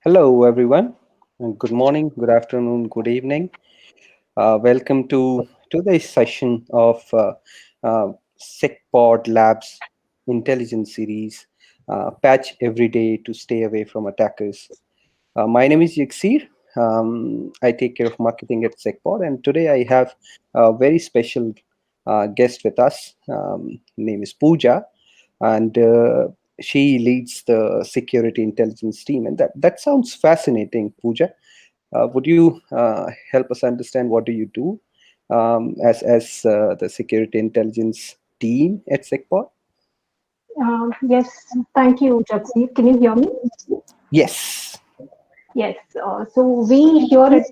Hello, everyone. And good morning, good afternoon, good evening. Welcome to today's session of SecPod Labs Intelligence Series. Patch every day to stay away from attackers. My name is Yaksir. I take care of marketing at SecPod, and today I have a very special guest with us. Name is Pooja, and she leads the security intelligence team. And that sounds fascinating, Pooja. Would you help us understand what do you do as the security intelligence team at SecPod? Yes, thank you, Jagsi. Can you hear me? Yes. Yes. So we here at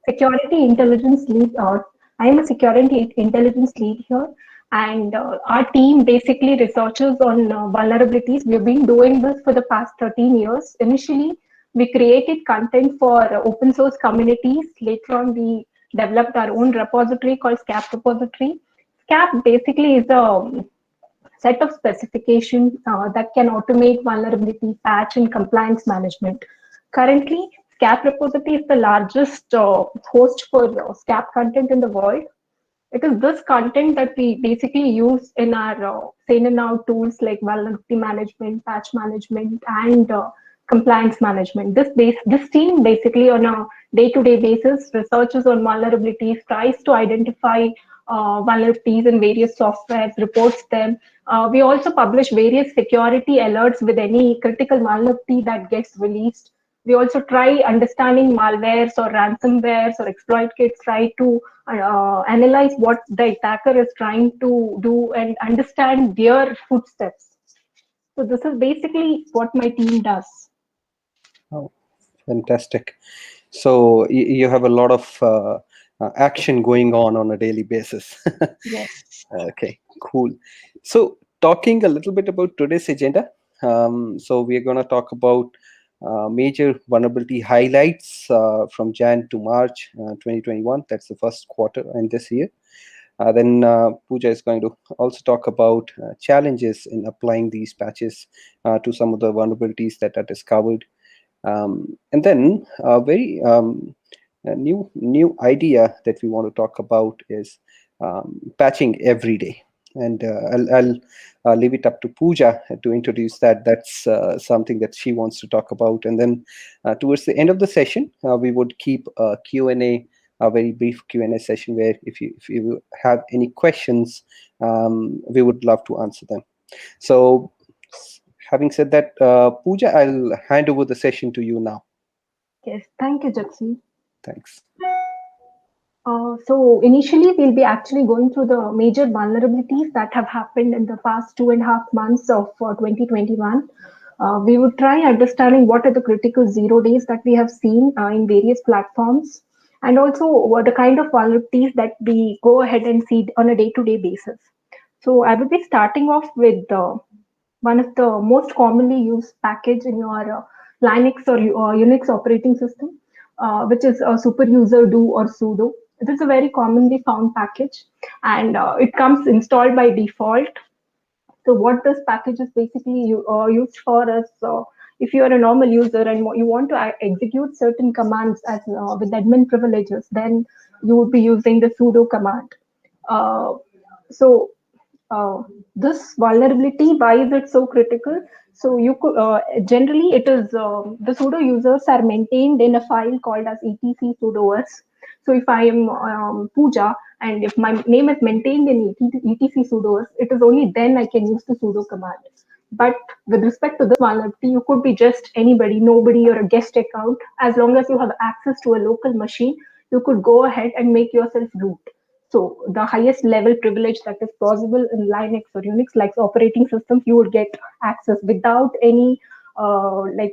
Security Intelligence Lead, I am a Security Intelligence Lead here, and our team basically researches on vulnerabilities. We've been doing this for the past 13 years. Initially, we created content for open source communities. Later on, we developed our own repository called SCAP repository. SCAP basically is a set of specifications that can automate vulnerability patch and compliance management. Currently, SCAP repository is the largest host for SCAP content in the world. It is this content that we basically use in our SanerNow tools like vulnerability management, patch management, and compliance management. This team basically on a day-to-day basis researches on vulnerabilities, tries to identify vulnerabilities in various softwares, reports them. We also publish various security alerts with any critical vulnerability that gets released. We also try understanding malwares or ransomwares or exploit kits, try to analyze what the attacker is trying to do and understand their footsteps. So this is basically what my team does. Oh, fantastic. So you have a lot of action going on a daily basis. Yes. Okay, cool. So talking a little bit about today's agenda. So we are going to talk about major vulnerability highlights from Jan to March 2021. That's the first quarter in this year. Then Pooja is going to also talk about challenges in applying these patches to some of the vulnerabilities that are discovered. And then a very a new idea that we want to talk about is patching every day. And I'll leave it up to Pooja to introduce that. That's something that she wants to talk about. And then towards the end of the session, we would keep a Q&A, a very brief Q&A session where if you have any questions, we would love to answer them. So having said that, Pooja, I'll hand over the session to you now. Yes. Thank you, Jaxi. Thanks. So initially, we'll be actually going through the major vulnerabilities that have happened in the past 2.5 months of 2021. We would try understanding what are the critical zero days that we have seen in various platforms, and also what the kind of vulnerabilities that we go ahead and see on a day-to-day basis. So I will be starting off with one of the most commonly used package in your Linux or Unix operating system, which is a super user do or sudo. It is a very commonly found package, and it comes installed by default. So what this package is basically used for is if you are a normal user and you want to execute certain commands as with admin privileges, then you would be using the sudo command. Uh, so uh, this vulnerability, why is it so critical? So you could generally it is the sudo users are maintained in a file called as etc sudoers. So if I am Pooja and if my name is maintained in etc sudoers, it is only then I can use the sudo command. But with respect to this vulnerability, you could be just anybody, nobody, or a guest account. As long as you have access to a local machine, you could go ahead and make yourself root. So the highest level privilege that is possible in Linux or Unix, like operating systems, you would get access without any,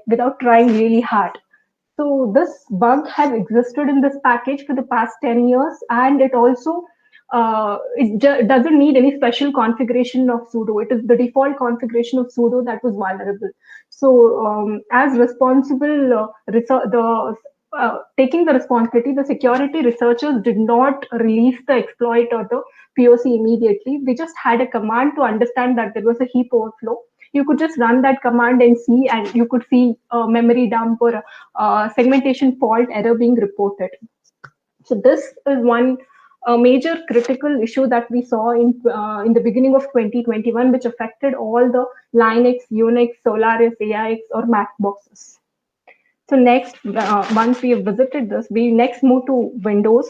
without trying really hard. So this bug has existed in this package for the past 10 years, and it also doesn't need any special configuration of sudo. It is the default configuration of sudo that was vulnerable. So as responsible, taking the responsibility, the security researchers did not release the exploit or the POC immediately. They just had a command to understand that there was a heap overflow. you could just run that command and see, and you could see memory dump or segmentation fault error being reported. So this is one major critical issue that we saw in the beginning of 2021, which affected all the Linux, Unix, Solaris, AIX, or Mac boxes. So next, once we have visited this, we next move to Windows.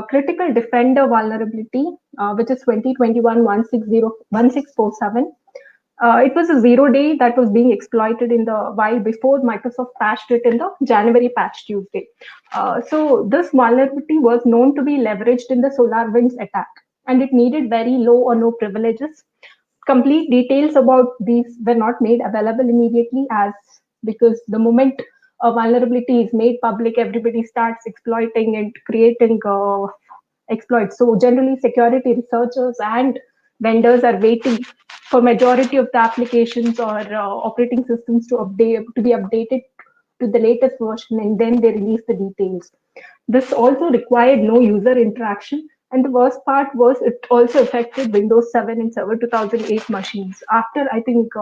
Critical Defender vulnerability, which is 2021-160-1647. It was a 0 day that was being exploited in the while before Microsoft patched it in the January patch Tuesday. So this vulnerability was known to be leveraged in the SolarWinds attack, and it needed very low or no privileges. Complete details about these were not made available immediately, as because the moment a vulnerability is made public, everybody starts exploiting and creating exploits. So generally, security researchers and vendors are waiting for majority of the applications or operating systems to be updated to the latest version, and then they release the details. This also required no user interaction, and the worst part was it also affected Windows 7 and Server 2008 machines. After, I think,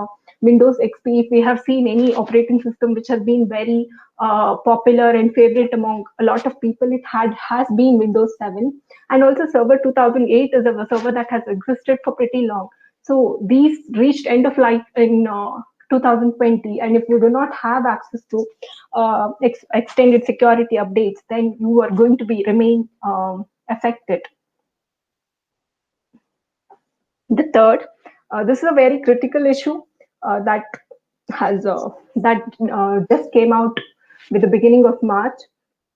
Windows XP, if we have seen any operating system which has been very popular and favorite among a lot of people, it has been Windows 7. And also Server 2008 is a server that has existed for pretty long. So these reached end of life in 2020, and if you do not have access to extended security updates, then you are going to be remain affected. The third, this is a very critical issue that has that just came out with the beginning of March.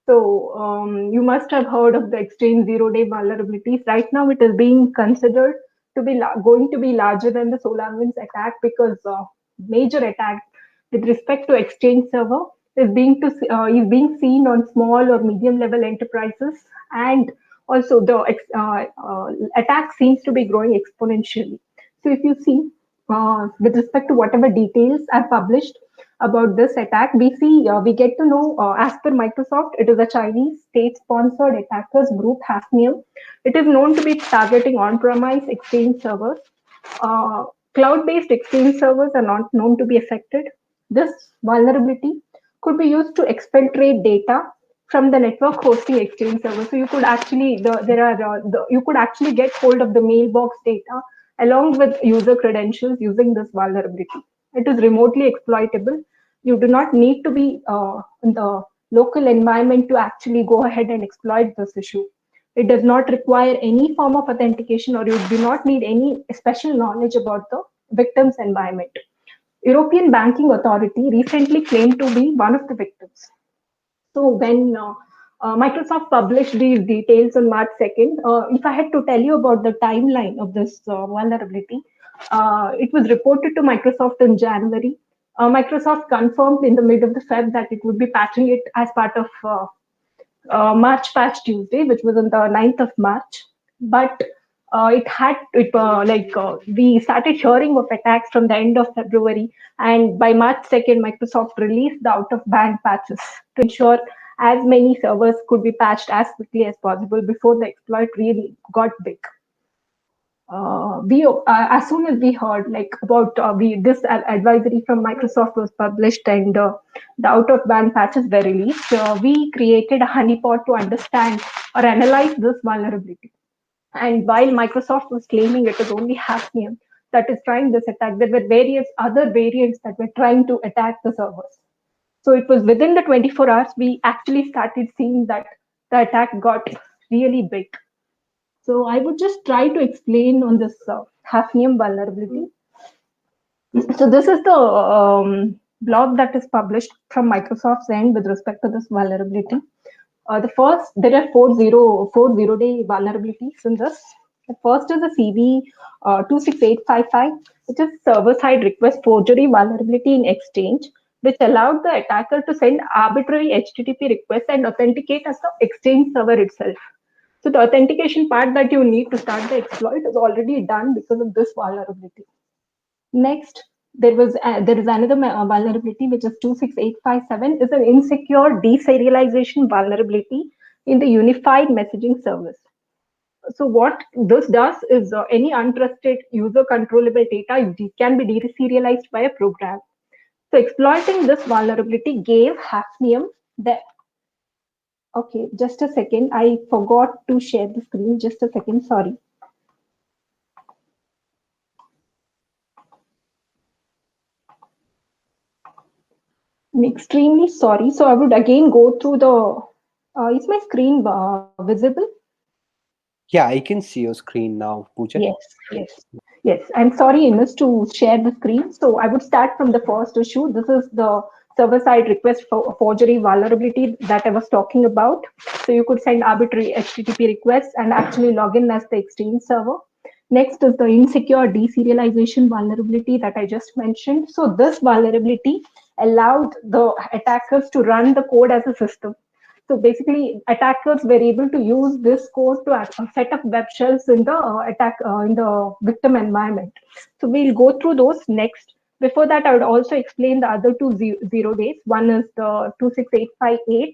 So you must have heard of the Exchange 0 day vulnerabilities. Right now, it is being considered to be going to be larger than the SolarWinds attack, because major attack with respect to Exchange server is being seen on small or medium level enterprises, and also the attack seems to be growing exponentially. So if you see, with respect to whatever details are published about this attack, we get to know, as per Microsoft, it is a Chinese state-sponsored attackers group, Hafnium. It is known to be targeting on-premise Exchange servers. Cloud-based Exchange servers are not known to be affected. This vulnerability could be used to exfiltrate data from the network hosting Exchange server. So you could actually you could actually get hold of the mailbox data along with user credentials using this vulnerability. It is remotely exploitable. You do not need to be in the local environment to actually go ahead and exploit this issue. It does not require any form of authentication, or you do not need any special knowledge about the victim's environment. European Banking Authority recently claimed to be one of the victims. So when Microsoft published these details on March 2nd, if I had to tell you about the timeline of this vulnerability, it was reported to Microsoft in January. Microsoft confirmed in the mid of the Feb that it would be patching it as part of March Patch Tuesday, which was on the 9th of March. But we started hearing of attacks from the end of February, and by March 2nd, Microsoft released the out of band patches to ensure as many servers could be patched as quickly as possible before the exploit really got big. As soon as we heard like about this advisory from Microsoft was published, and the out of band patches were released, we created a honeypot to understand or analyze this vulnerability. And while Microsoft was claiming it was only Hafnium that is trying this attack, there were various other variants that were trying to attack the servers. So it was within the 24 hours we actually started seeing that the attack got really big. So I would just try to explain on this Hafnium vulnerability. So this is the blog that is published from Microsoft's end with respect to this vulnerability. There are four zero day vulnerabilities in this. The first is the CV 26855, which is server-side request forgery vulnerability in Exchange, which allowed the attacker to send arbitrary HTTP requests and authenticate as the Exchange server itself. So the authentication part that you need to start the exploit is already done because of this vulnerability. Next, there is another vulnerability, which is 26857, is an insecure deserialization vulnerability in the unified messaging service. So what this does is any untrusted user controllable data can be deserialized by a program. So exploiting this vulnerability gave Hafnium the okay, just a second. I forgot to share the screen. Just a second. Sorry. I'm extremely sorry. So I would again go through the. Is my screen visible? Yeah, I can see your screen now, Pooja. Yes, yes, yes. I'm sorry, Ines, to share the screen. So I would start from the first issue. This is the server-side request for forgery vulnerability that I was talking about. So you could send arbitrary HTTP requests and actually log in as the Exchange server. Next is the insecure deserialization vulnerability that I just mentioned. So this vulnerability allowed the attackers to run the code as a system. So basically, attackers were able to use this code to set up web shells in the attack in the victim environment. So we'll go through those next. Before that, I would also explain the other two zero days. One is the 26858,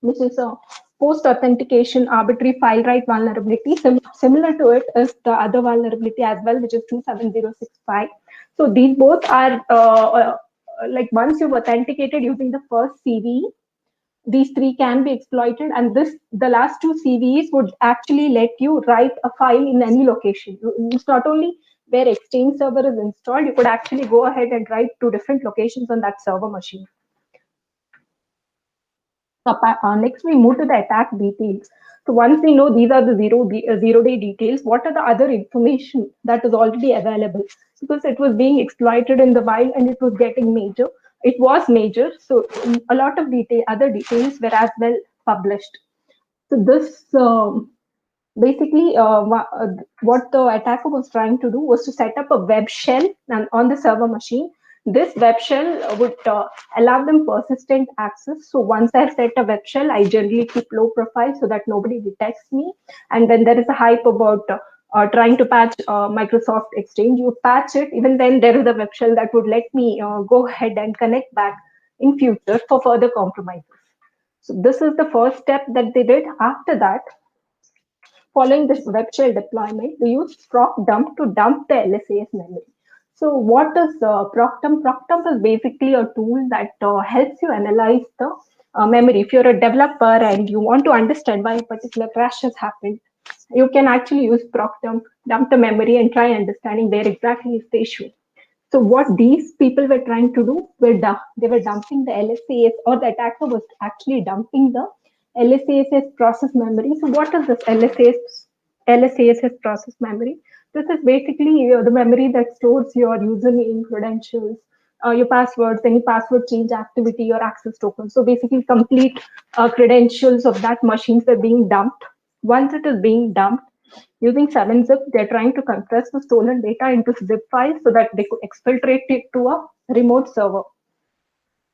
which is a post authentication arbitrary file write vulnerability. Similar to it is the other vulnerability as well, which is 27065. So these both are like once you've authenticated using the first CVE, these three can be exploited, and this the last two CVEs would actually let you write a file in any location. It's not only where Exchange server is installed, you could actually go ahead and write to different locations on that server machine. So, next, we move to the attack details. So once we know these are the zero-day details, what are the other information that is already available? Because it was being exploited in the wild and it was getting major. It was major, so a lot of other details were as well published. So this basically what the attacker was trying to do was to set up a web shell on the server machine. This web shell would allow them persistent access. So once I set a web shell, I generally keep low profile so that nobody detects me. And then there is a hype about trying to patch Microsoft Exchange. You patch it, even then there is a web shell that would let me go ahead and connect back in future for further compromises. So this is the first step that they did. After that, following this web shell deployment, we use procdump to dump the LSAS memory. So what is procdump? Procdump is basically a tool that helps you analyze the memory. If you're a developer and you want to understand why a particular crash has happened, you can actually use procdump, dump the memory, and try understanding where exactly is the issue. So what these people were trying to do were they were dumping the LSAS, or the attacker was actually dumping the LSAS process memory. So what is this LSAS process memory? This is basically the memory that stores your username, credentials, your passwords, any password change activity, your access tokens. So basically, complete credentials of that machines are being dumped. Once it is being dumped, using 7-zip, they're trying to compress the stolen data into zip files so that they could exfiltrate it to a remote server.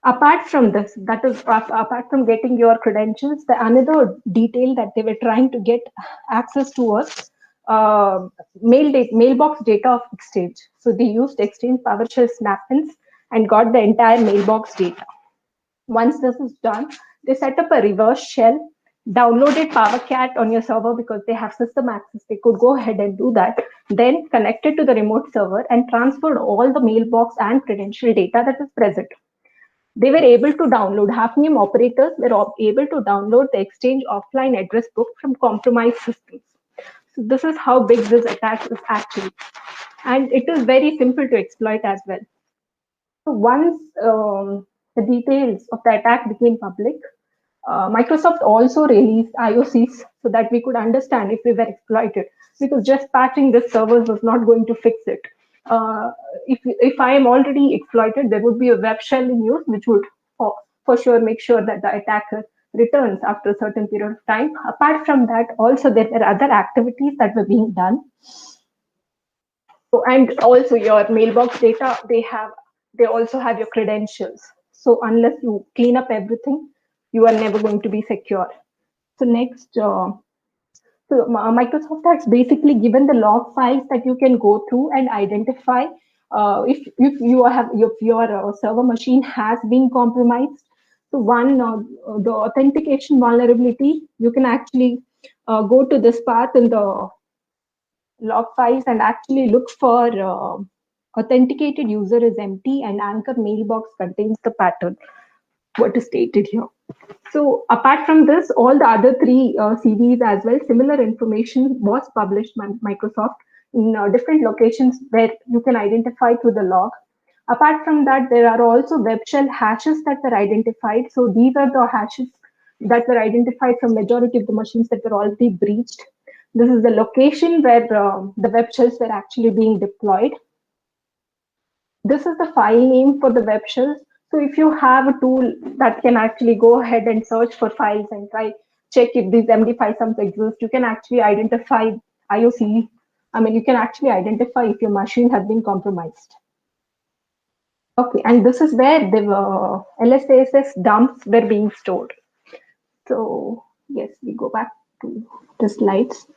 Apart from this, that is apart from getting your credentials, the another detail that they were trying to get access to was mailbox data of Exchange. So they used Exchange PowerShell snap-ins and got the entire mailbox data. Once this is done, they set up a reverse shell, downloaded PowerCat on your server because they have system access. They could go ahead and do that. Then connected to the remote server and transferred all the mailbox and credential data that is present. They were able to download, Hafnium operators were able to download the Exchange offline address book from compromised systems. So this is how big this attack is actually. And it is very simple to exploit as well. So once the details of the attack became public, Microsoft also released IOCs so that we could understand if we were exploited. Because just patching the servers was not going to fix it. Uh, if I am already exploited, there would be a web shell in use which would for sure make sure that the attacker returns after a certain period of time. Apart from that, also there were other activities that were being done. So, and also your mailbox data, they also have your credentials. So unless you clean up everything, you are never going to be secure. So next, Microsoft has basically given the log files that you can go through and identify if you have if your server machine has been compromised. So one the authentication vulnerability, you can actually go to this path in the log files and actually look for authenticated user is empty and anchor mailbox contains the pattern, what is stated here. So apart from this, all the other three CVs as well, similar information was published by Microsoft in different locations where you can identify through the log. Apart from that, there are also web shell hashes that were identified. So these are the hashes that were identified from majority of the machines that were already breached. This is the location where the web shells were actually being deployed. This is the file name for the web shells. So if you have a tool that can actually go ahead and search for files and try check if these MD5 sums exist, you can actually identify IOC. I mean, you can actually identify if your machine has been compromised. Okay, and this is where the LSASS dumps were being stored. So yes, we go back to the slides.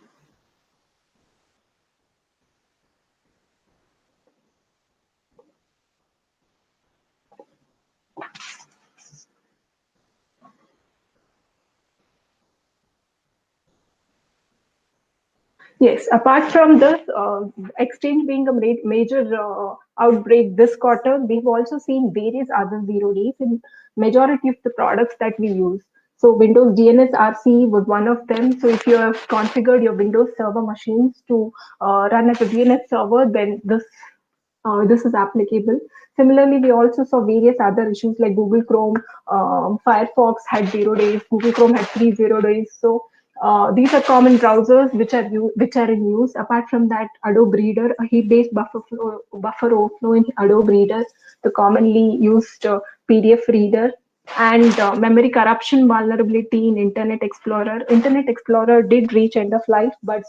Yes, apart from this, Exchange being a major outbreak this quarter, we've also seen various other zero days in majority of the products that we use. So Windows DNS RC was one of them. So if you have configured your Windows Server machines to run as a DNS server, then this is applicable. Similarly, we also saw various other issues like Google Chrome, Firefox had 0 days, Google Chrome had 3 0 days. So these are common browsers which are in use. Apart from that, Adobe Reader, a heap-based buffer overflow in Adobe Reader, the commonly used PDF reader, and memory corruption vulnerability in Internet Explorer. Internet Explorer did reach end of life, but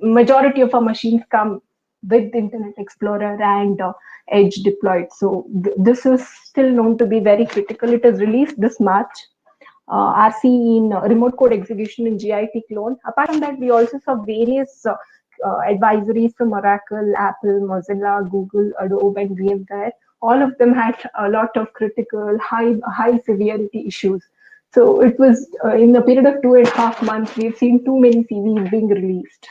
majority of our machines come with Internet Explorer and Edge deployed. So this is still known to be very critical. It is released this March. RC in remote code execution in GIT clone. Apart from that, we also saw various advisories from Oracle, Apple, Mozilla, Google, Adobe, and VMware. All of them had a lot of critical, high severity issues. So it was in a period of 2.5 months, we've seen too many CVs being released.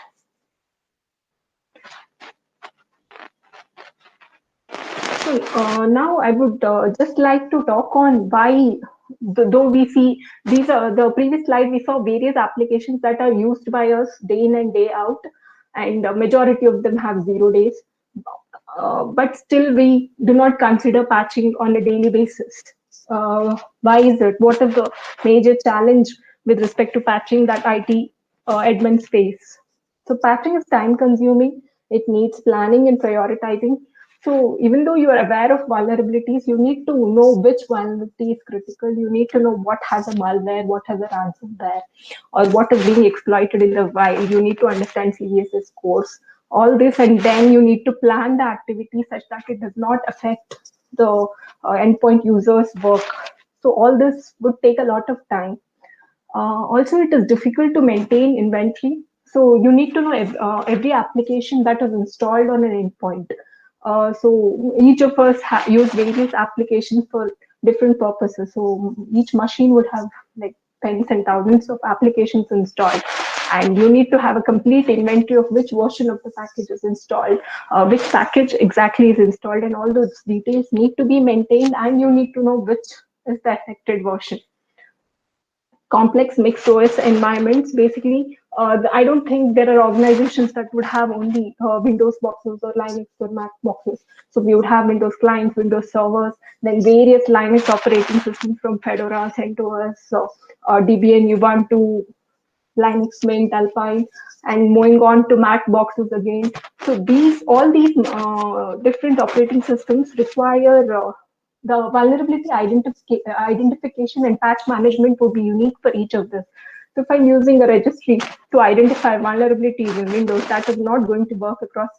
So now I would just like to talk on why, though we see these are the previous slide, we saw various applications that are used by us day in and day out, and majority of them have 0 days. But still, we do not consider patching on a daily basis. Why is it? What is the major challenge with respect to patching that IT admins face? So patching is time consuming. It needs planning and prioritizing. So even though you are aware of vulnerabilities, you need to know which vulnerability is critical. You need to know what has a malware, what has a ransomware, or what is being exploited in the wild. You need to understand CVSS course, all this, and then you need to plan the activity such that it does not affect the endpoint users' work. So all this would take a lot of time. Also, it is difficult to maintain inventory. So you need to know every application that is installed on an endpoint. So each of us use various applications for different purposes. So each machine would have like tens and thousands of applications installed. And you need to have a complete inventory of which version of the package is installed, which package exactly is installed, and all those details need to be maintained, and you need to know which is the affected version. Complex mixed OS environments. Basically, I don't think there are organizations that would have only Windows boxes or Linux or Mac boxes. So we would have Windows clients, Windows servers, then various Linux operating systems from Fedora, CentOS, Debian, Ubuntu, Linux Mint, Alpine, and moving on to Mac boxes again. So all these different operating systems require the vulnerability identification and patch management would be unique for each of this. So if I'm using a registry to identify vulnerabilities in Windows, that is not going to work across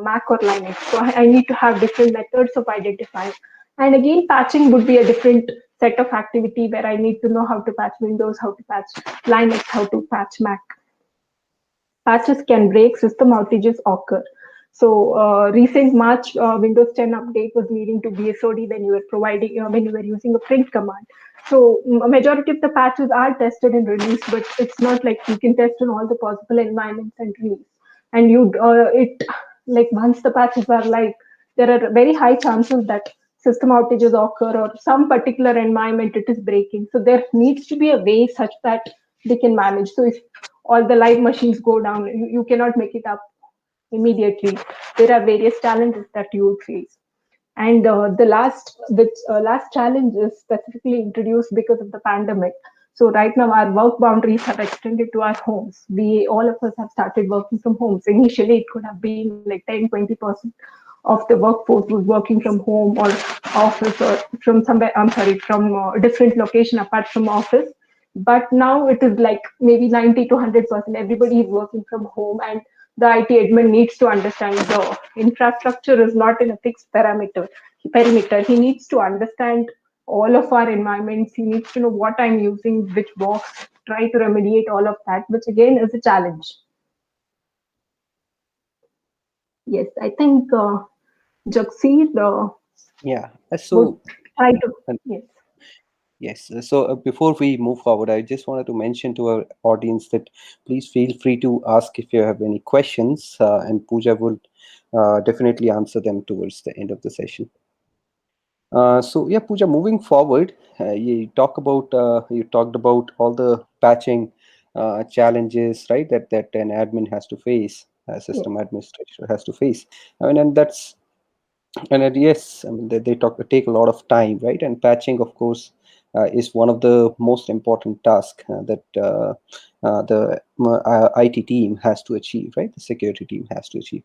Mac or Linux. So I need to have different methods of identifying. And again, patching would be a different set of activity where I need to know how to patch Windows, how to patch Linux, how to patch Mac. Patches can break, system outages occur. So recent March Windows 10 update was leading to BSOD when you were providing when you were using a print command. So a majority of the patches are tested and released, but it's not like you can test on all the possible environments and release. And you it like once the patches are live, there are very high chances that system outages occur or some particular environment it is breaking. So there needs to be a way such that they can manage. So if all the live machines go down, you cannot make it up immediately. There are various challenges that you would face. And last challenge is specifically introduced because of the pandemic. So right now our work boundaries have extended to our homes. We all of us have started working from homes. Initially, it could have been like 10-20% of the workforce was working from home or office or from somewhere. I'm sorry, from a different location apart from office. But now it is like maybe 90 to 100%. Everybody is working from home, and the IT admin needs to understand the infrastructure is not in a fixed perimeter. He needs to understand all of our environments. He needs to know what I'm using, which box, try to remediate all of that, which again is a challenge. Yes, I think Jagseed Yeah. would So, try to, and yes. yes. So before we move forward, I just wanted to mention to our audience that please feel free to ask if you have any questions, and Pooja will definitely answer them towards the end of the session. So yeah, Pooja, moving forward, you talked about all the patching challenges, right? That an admin has to face, a Yes. system administrator has to face. I mean, yes, I mean they take a lot of time, right? And patching, of course, is one of the most important tasks that the IT team has to achieve, right? The security team has to achieve.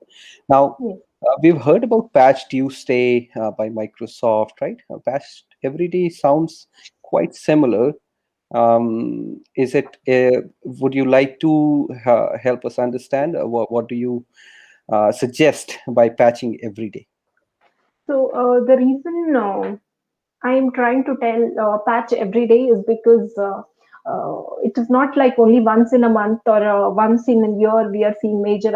Now, Yes. we've heard about Patch Tuesday by Microsoft, right? Patch Everyday sounds quite similar. Is it? Would you like to help us understand what do you suggest by patching every day? So the reason I am trying to tell patch every day is because it is not like only once in a month or once in a year we are seeing major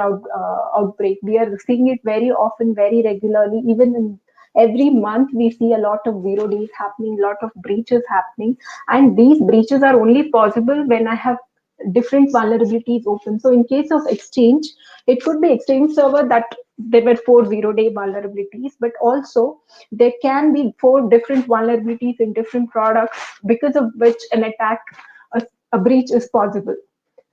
outbreak. We are seeing it very often, very regularly. Even in every month, we see a lot of zero days happening, lot of breaches happening, and these breaches are only possible when I have different vulnerabilities open. So in case of Exchange, it could be Exchange server that there were 4 0-day vulnerabilities, but also there can be 4 different vulnerabilities in different products because of which an attack, a breach is possible.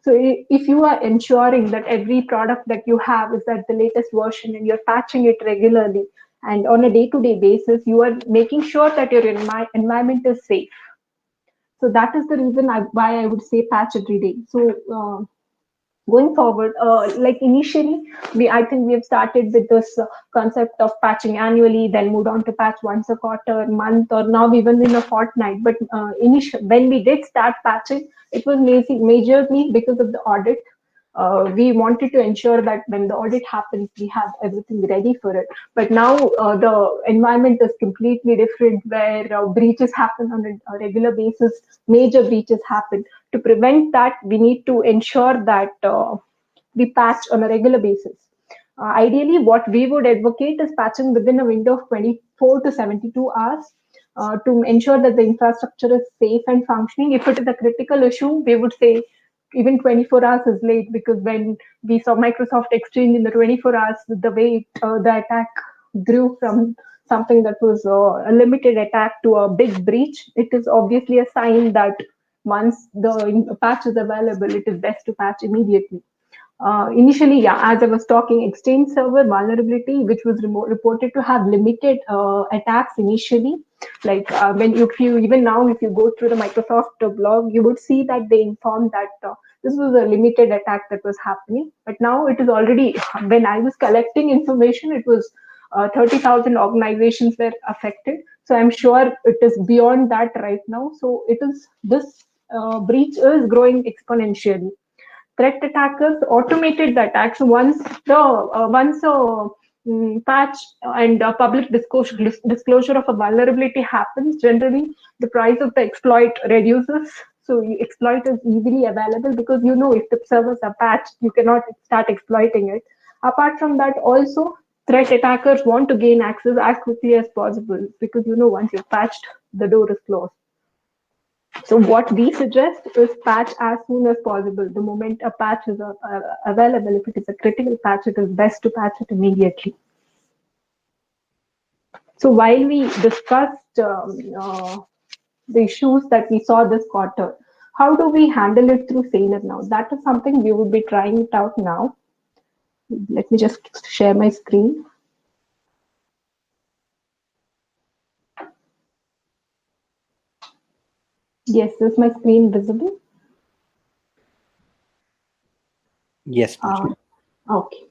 So if you are ensuring that every product that you have is at the latest version and you're patching it regularly and on a day-to-day basis, you are making sure that your environment is safe. So that is the reason why I would say patch every day. So going forward, like initially I think we have started with this concept of patching annually, then moved on to patch once a quarter, month, or now even in a fortnight. But when we did start patching, it was majorly because of the audit. We wanted to ensure that when the audit happens, we have everything ready for it. But now the environment is completely different, where breaches happen on a regular basis, major breaches happen. To prevent that, we need to ensure that we patch on a regular basis. Ideally, what we would advocate is patching within a window of 24 to 72 hours to ensure that the infrastructure is safe and functioning. If it is a critical issue, we would say even 24 hours is late, because when we saw Microsoft Exchange in the 24 hours, the way the attack grew from something that was a limited attack to a big breach, it is obviously a sign that once the patch is available, it is best to patch immediately. Initially, yeah, as I was talking, Exchange server vulnerability, which was reported to have limited attacks initially. Like when if you even now, if you go through the Microsoft blog, you would see that they informed that this was a limited attack that was happening. But now it is already, when I was collecting information, it was 30,000 organizations were affected. So I'm sure it is beyond that right now. So it is this breach is growing exponentially. Threat attackers automated the attacks once a patch and public disclosure of a vulnerability happens. Generally, the price of the exploit reduces. So exploit is easily available, because if the servers are patched, you cannot start exploiting it. Apart from that, also threat attackers want to gain access as quickly as possible because once you've patched, the door is closed. So what we suggest is patch as soon as possible. The moment a patch is available, if it is a critical patch, it is best to patch it immediately. So while we discussed the issues that we saw this quarter, how do we handle it through SanerNow? That is something we will be trying it out now. Let me just share my screen. Yes, is my screen visible? Yes, Pooja. Okay.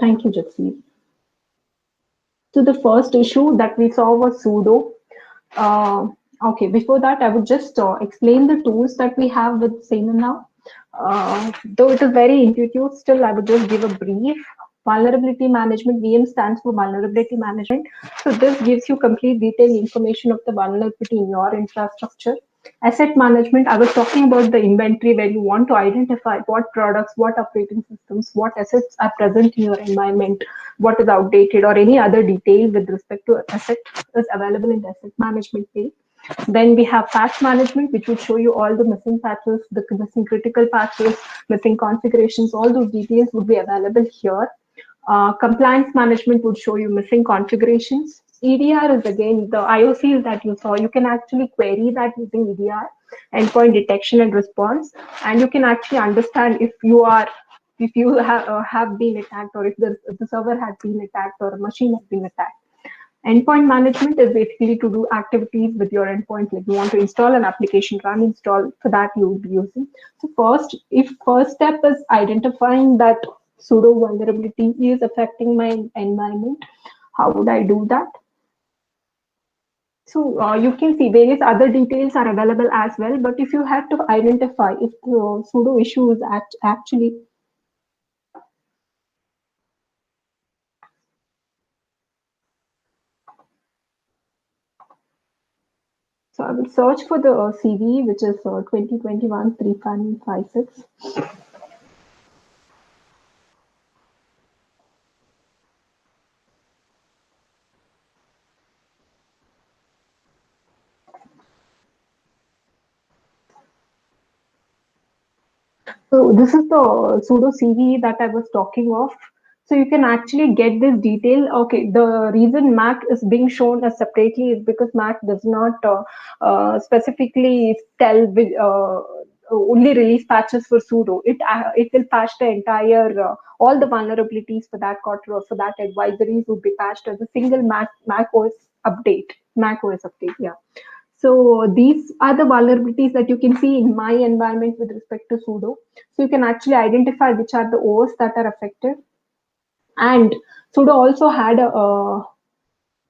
Thank you, Jasmeet. So the first issue that we saw was sudo. Uh, okay, before that, I would just explain the tools that we have with SanerNow. Though it is very intuitive, still I would just give a brief. Vulnerability management, VM stands for vulnerability management. So this gives you complete detailed information of the vulnerability in your infrastructure. Asset management, I was talking about the inventory where you want to identify what products, what operating systems, what assets are present in your environment, what is outdated, or any other detail with respect to asset is available in the asset management page. Then we have patch management, which would show you all the missing patches, the missing critical patches, missing configurations, all those details would be available here. Compliance management would show you missing configurations. EDR is again the IOCs that you saw. You can actually query that using EDR, endpoint detection and response, and you can actually understand if you have been attacked, or if the server has been attacked, or a machine has been attacked. Endpoint management is basically to do activities with your endpoint, like you want to install an application, run install, for that you will be using. So first step is identifying that pseudo vulnerability is affecting my environment. How would I do that? So you can see various other details are available as well, but if you have to identify if the pseudo issue is actually. So I will search for the CV, which is 2021 3556. So this is the pseudo CV that I was talking of. So you can actually get this detail. Okay, the reason Mac is being shown as separately is because Mac does not specifically tell only release patches for sudo. It will patch the entire all the vulnerabilities for that quarter, or for that advisories would be patched as a single Mac OS update. Mac OS update, yeah. So these are the vulnerabilities that you can see in my environment with respect to sudo. So you can actually identify which are the OS that are affected. And sudo also had a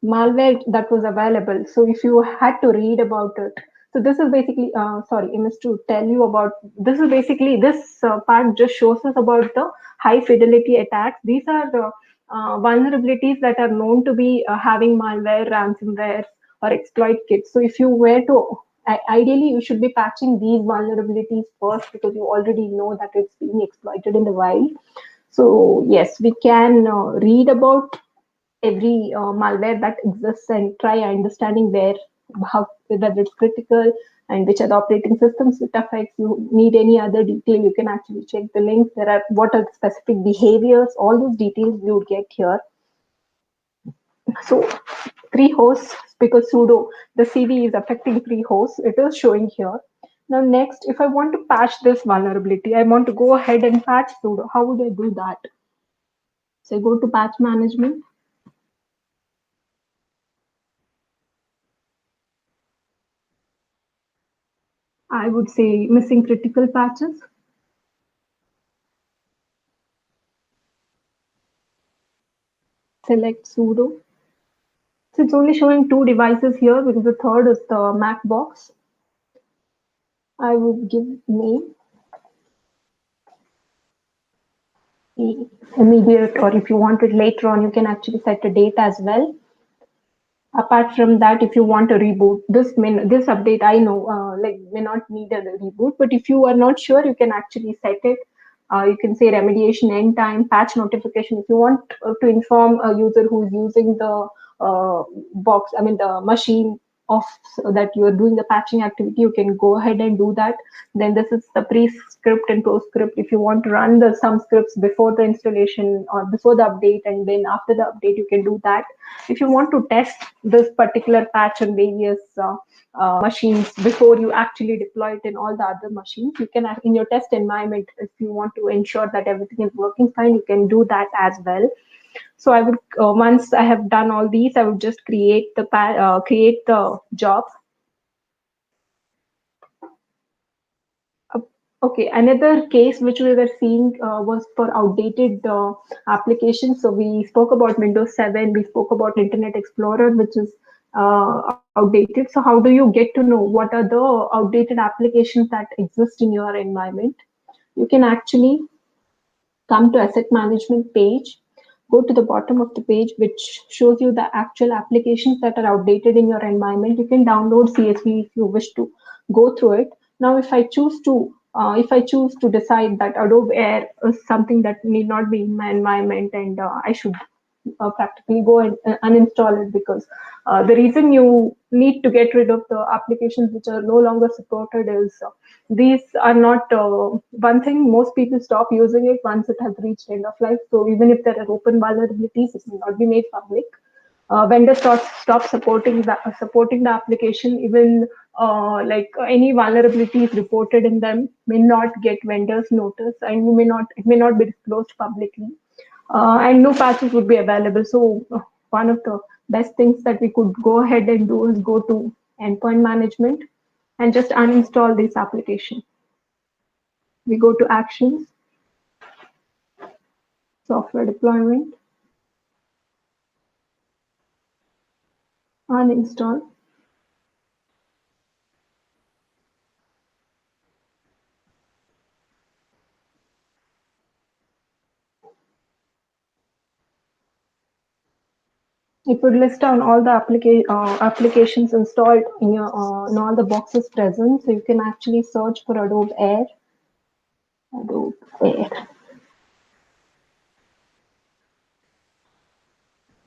malware that was available. So if you had to read about it, so this is basically, sorry, I missed to tell you about, this is basically, this part just shows us about the high fidelity attacks. These are the vulnerabilities that are known to be having malware, ransomware, or exploit kits. So if you were to, ideally you should be patching these vulnerabilities first, because you already know that it's being exploited in the wild. So yes, we can read about every malware that exists and try understanding how, whether it's critical, and which are the operating systems it affects. You need any other detail, you can actually check the links. There are what are the specific behaviors, all those details you would get here. So three hosts, because sudo, the CV is affecting three hosts, it is showing here. Now next, if I want to patch this vulnerability, I want to go ahead and patch sudo. How would I do that? So I go to patch management. I would say missing critical patches. Select sudo. So it's only showing two devices here because the third is the Mac box. I would give name immediate, or if you want it later on, you can actually set a date as well. Apart from that, if you want to reboot, this update I know like may not need a reboot, but if you are not sure, you can actually set it. You can say remediation end time, patch notification. If you want to inform a user who is using the I mean the machine of that you are doing the patching activity, you can go ahead and do that. Then this is the pre-script and post-script. If you want to run the some scripts before the installation or before the update, and then after the update, you can do that. If you want to test this particular patch on various machines before you actually deploy it in all the other machines, you can in your test environment, if you want to ensure that everything is working fine, you can do that as well. So I would once I have done all these, I would just create the job. Uh, Okay, another case which we were seeing was for outdated applications. So we spoke about Windows 7, we spoke about Internet Explorer, which is outdated. So how do you get to know what are the outdated applications that exist in your environment? You can actually come to asset management page, go to the bottom of the page, which shows you the actual applications that are outdated in your environment. You can download CSV if you wish to go through it. Now, if I choose to decide that Adobe Air is something that need not be in my environment, and I should practically go and uninstall it, because the reason you need to get rid of the applications which are no longer supported is these are not one thing. Most people stop using it once it has reached end of life. So even if there are open vulnerabilities, it will not be made public. Vendors stop supporting the application. Even like any vulnerabilities reported in them may not get vendors notice, and you may not it may not be disclosed publicly, and no patches would be available. So one of the best things that we could go ahead and do is go to endpoint management and just uninstall this application. We go to actions, software deployment, uninstall. It would list down all the applications installed in all the boxes present. So you can actually search for Adobe Air. Adobe Air.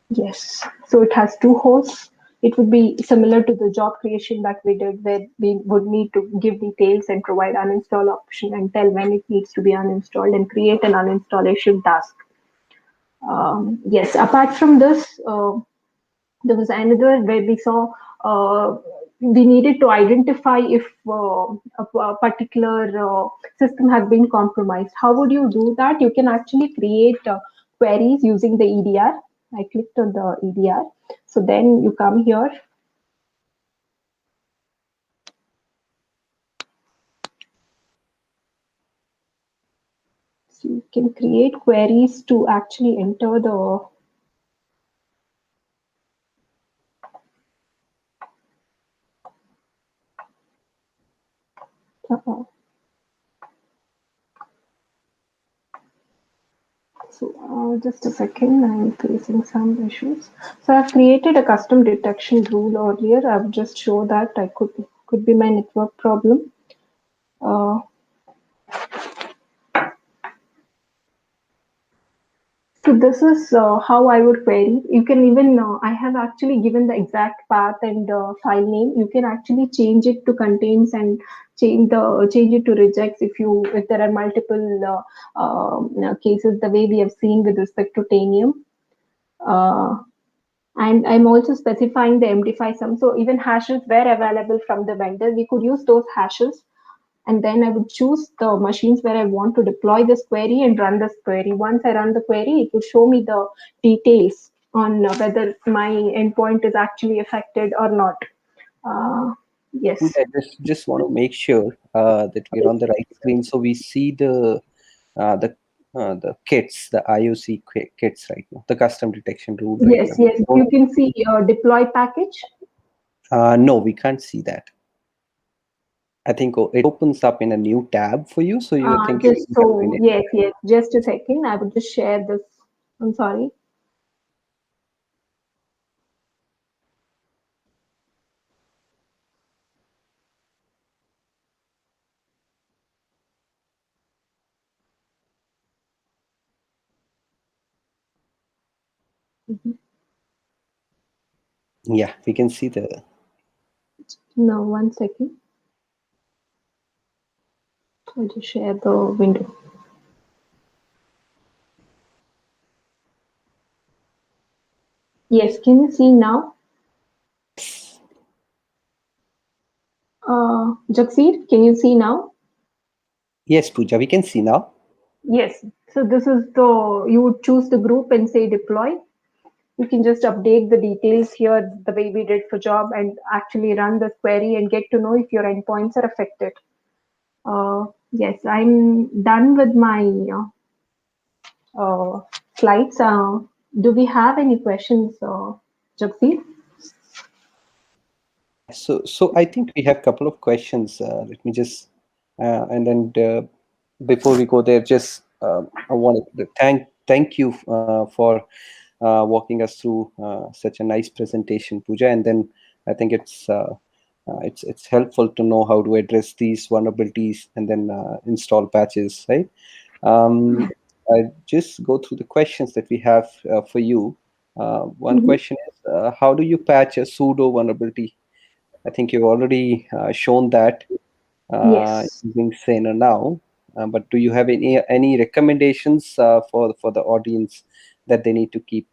Yes. So it has two hosts. It would be similar to the job creation that we did, where we would need to give details and provide uninstall option and tell when it needs to be uninstalled and create an uninstallation task. Yes. Apart from this, there was another where we saw we needed to identify if a particular system has been compromised. How would you do that? You can actually create queries using the EDR. I clicked on the EDR. So then you come here. So you can create queries to actually enter the uh, so just a second, I'm facing some issues. So I've created a custom detection rule earlier. I've just show that I could be my network problem. Uh, so this is how I would query. You can even I have actually given the exact path and file name. You can actually change it to contains and change it to rejects if there are multiple cases, the way we have seen with respect to Tanium. Uh, and I'm also specifying the MD5 sum. So even hashes were available from the vendor. We could use those hashes, and then I would choose the machines where I want to deploy this query and run this query. Once I run the query, it will show me the details on whether my endpoint is actually affected or not. Uh, yes. I just want to make sure that we're on the right screen, so we see uh, the the kits, the IOC kits right now, the custom detection rule right Yes, now. yes. You can see deploy package. No, we can't see that. I think it opens up in a new tab for you, so you think you Just have to so, enable yes, that. yes. Just a second. I would just share this. I'm sorry. Mhm. Yeah, we can see the. No, 1 second. I'll just share the window. Yes, can you see now? Yes. Jagsir, can you see now? Yes, Pooja, we can see now. Yes. So this is the, you would choose the group and say deploy. You can just update the details here the way we did for job and actually run the query and get to know if your endpoints are affected. Yes, I'm done with my uh, slides. Do we have any questions, Jagdeep? Yeah, so I think we have a couple of questions. Let me just and then before we go there, just I wanted to thank you for walking us through such a nice presentation, Pooja. And then I think it's helpful to know how to address these vulnerabilities and then install patches, right? Um, I just go through the questions that we have for you. One Mhm. question is, how do you patch a pseudo vulnerability? I think you've already shown that Yes. using SanerNow. But do you have any recommendations for the audience that they need to keep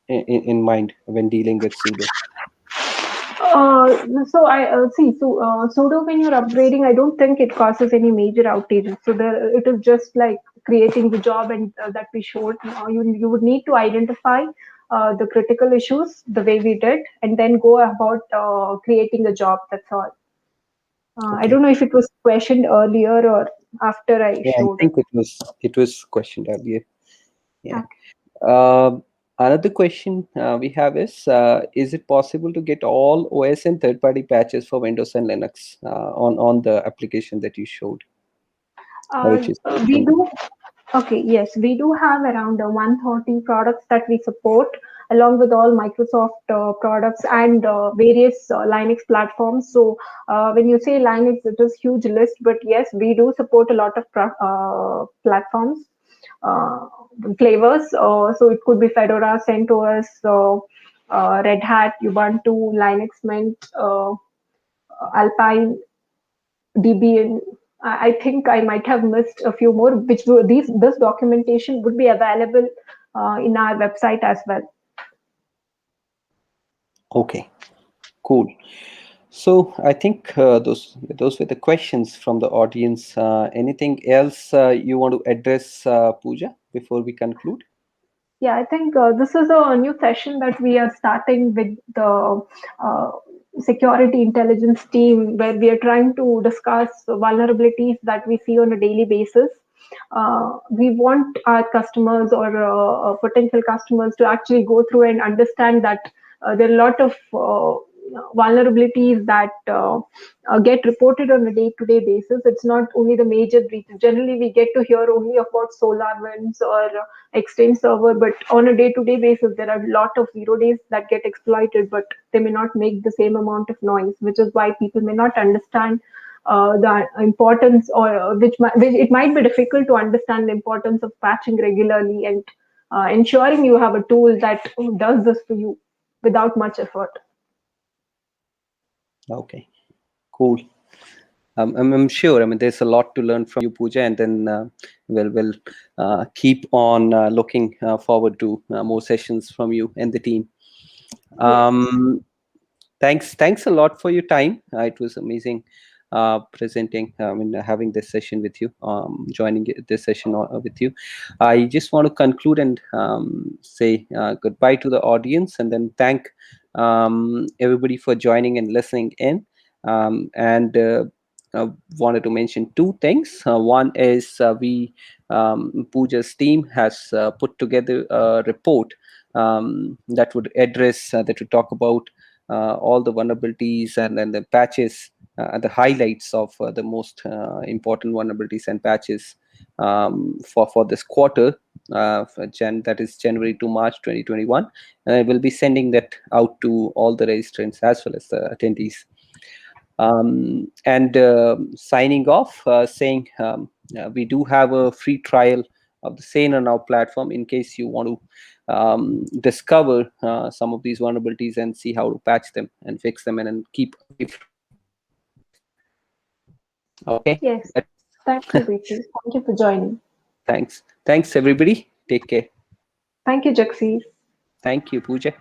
in mind when dealing with sudo? So I see. So sudo when you're upgrading, I don't think it causes any major outages. So there, it is just like creating the job and that we showed. You would need to identify the critical issues the way we did, and then go about creating a job. That's all. I don't Okay. know if it was questioned earlier or after I Yeah, I showed it. think it was questioned earlier. Yeah. Okay. Another question we have is it possible to get all OS and third-party patches for Windows and Linux on the application that you showed, which is We mentioned? do. Okay, yes, we do have around 130 products that we support, along with all Microsoft products and various Linux platforms. So, when you say Linux, it is huge list, but yes, we do support a lot of platforms, uh, flavors. So it could be Fedora, CentOS, Red Hat, Ubuntu, Linux Mint, Alpine, Debian. I think I might have missed a few more, which were these. This documentation would be available in our website as well. Okay, cool. So I think those were the questions from the audience. Anything else you want to address, Pooja, before we conclude? Yeah, I think this is a new session that we are starting with the uh, security intelligence team, where we are trying to discuss vulnerabilities that we see on a daily basis. We want our customers or potential customers to actually go through and understand that there are a lot of vulnerabilities that get reported on a day-to-day basis. It's not only the major breaches. Generally, we get to hear only about SolarWinds or Exchange server, but on a day-to-day basis, there are a lot of 0 days that get exploited, but they may not make the same amount of noise, which is why people may not understand the importance, or which it might be difficult to understand the importance of patching regularly and ensuring you have a tool that does this for you without much effort. Okay, cool. I'm sure. I mean, there's a lot to learn from you, Pooja, and then we'll keep on looking forward to more sessions from you and the team. Yes. Um, thanks a lot for your time. It was amazing presenting. I mean, having this session with you, joining this session with you. I just want to conclude and say goodbye to the audience, and then thank everybody for joining and listening in. And wanted to mention two things. One is Pooja's team has put together a report that would address, that would talk about all the vulnerabilities and the patches, the highlights of the most important vulnerabilities and patches for this quarter, that is January to March 2021. And I will be sending that out to all the registrants as well as the attendees. And signing off, saying we do have a free trial of the SanerNow platform in case you want to discover some of these vulnerabilities and see how to patch them and fix them and then keep away from them. Okay. Yes. Thank you, Vicky. Thank you for joining. Thanks everybody, take care. Thank you, Jaxis. Thank you, Pooja.